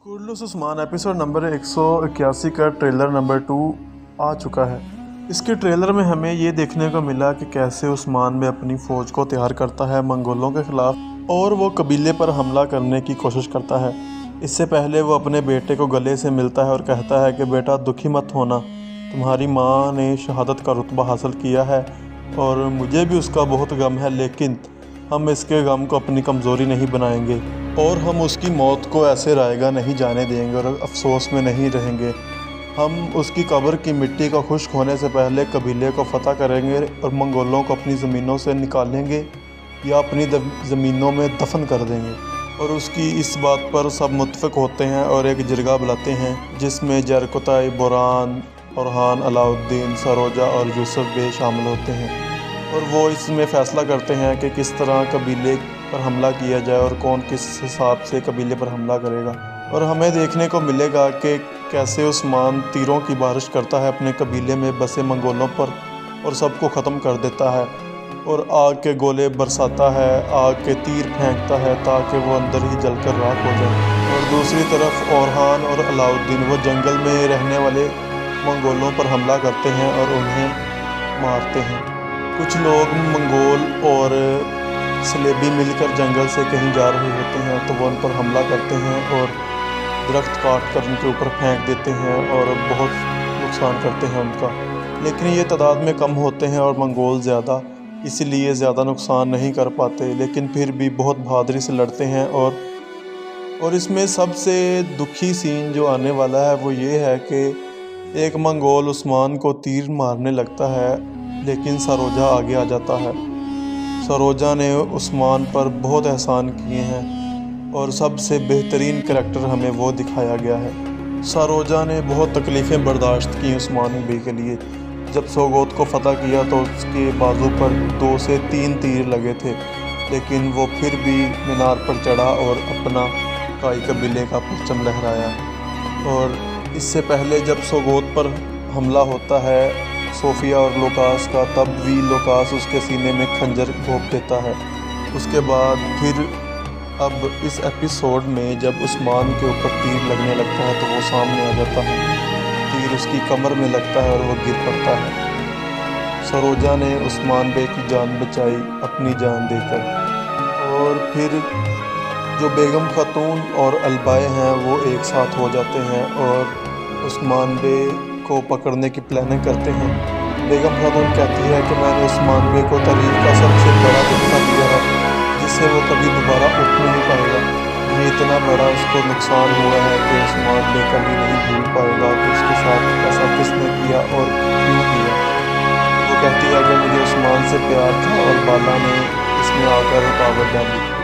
कुर्लुस Usman episode number 181 का trailer number 2 आ चुका है। इसके ट्रेलर में हमें ये देखने को मिला कि कैसे उस्मान में अपनी फ़ौज को तैयार करता है मंगोलों के ख़िलाफ़ और वो कबीले पर हमला करने की कोशिश करता है। इससे पहले वो अपने बेटे को गले से मिलता है और कहता है कि बेटा दुखी मत होना, तुम्हारी माँ ने शहादत का रुतबा हासिल किया है और मुझे भी उसका बहुत गम है, लेकिन हम इसके गम को अपनी कमज़ोरी नहीं बनाएंगे और हम उसकी मौत को ऐसे रायगा नहीं जाने देंगे और अफसोस में नहीं रहेंगे। हम उसकी कब्र की मिट्टी को खुश्क होने से पहले कबीले को फ़तह करेंगे और मंगोलों को अपनी ज़मीनों से निकालेंगे या अपनी ज़मीनों में दफन कर देंगे। और उसकी इस बात पर सब मुत्तफ़िक होते हैं और एक जरगा बुलाते हैं जिसमें जरकुताई, बुरहान, ओरहान, अलाउद्दीन, सरोजा और यूसुफ बे शामिल होते हैं। और वो इसमें फ़ैसला करते हैं कि किस तरह कबीले पर हमला किया जाए और कौन किस हिसाब से कबीले पर हमला करेगा। और हमें देखने को मिलेगा कि कैसे उस्मान तीरों की बारिश करता है अपने कबीले में बसे मंगोलों पर और सबको ख़त्म कर देता है और आग के गोले बरसाता है, आग के तीर फेंकता है ताकि वो अंदर ही जलकर राख हो जाए। और दूसरी तरफ ओरहान और अलाउद्दीन वो जंगल में रहने वाले मंगोलों पर हमला करते हैं और उन्हें मारते हैं। कुछ लोग मंगोल और सलेबी मिलकर जंगल से कहीं जा रहे होते हैं तो वो उन पर हमला करते हैं और दरख्त काट कर उनके ऊपर फेंक देते हैं और बहुत नुकसान करते हैं उनका। लेकिन ये तादाद में कम होते हैं और मंगोल ज़्यादा, इसलिए ज़्यादा नुकसान नहीं कर पाते, लेकिन फिर भी बहुत बहादुरी से लड़ते हैं। और इसमें सबसे दुखी सीन जो आने वाला है वो ये है कि एक मंगोल उस्मान को तीर मारने लगता है, लेकिन सरोजा आगे आ जाता है। सरोजा ने उस्मान पर बहुत एहसान किए हैं और सबसे बेहतरीन करैक्टर हमें वो दिखाया गया है। सरोजा ने बहुत तकलीफ़ें बर्दाश्त की उस्मान बे के लिए। जब सोगोत को फ़तह किया तो उसके बाजू पर 2 से 3 तीर लगे थे, लेकिन वो फिर भी मीनार पर चढ़ा और अपना काई कबीले का परचम लहराया। और इससे पहले जब सोगोत पर हमला होता है सोफिया और लोकास का, तब भी लोकास उसके सीने में खंजर घोंप देता है। उसके बाद फिर अब इस एपिसोड में जब उस्मान के ऊपर तीर लगने लगता है तो वो सामने आ जाता है, तीर उसकी कमर में लगता है और वो गिर पड़ता है। सरोजा ने उस्मान बे की जान बचाई अपनी जान देकर। और फिर जो बेगम खातून और अलबाए हैं वो एक साथ हो जाते हैं और उस्मान बे को पकड़ने की प्लानिंग करते हैं। बेगम खातून कहती है कि मैंने उस्मान बे को तारीख का सबसे बड़ा धोखा दिया है जिससे वो कभी दोबारा उठ नहीं पाएगा। ये इतना बड़ा उसको नुकसान हुआ है कि उस्मान बे कभी नहीं भूल पाएगा कि उसके साथ ऐसा किसने किया और क्यों किया। वो कहती है कि मुझे उस्मान से प्यार था और बाला ने इसमें आकर रुकावट डाली।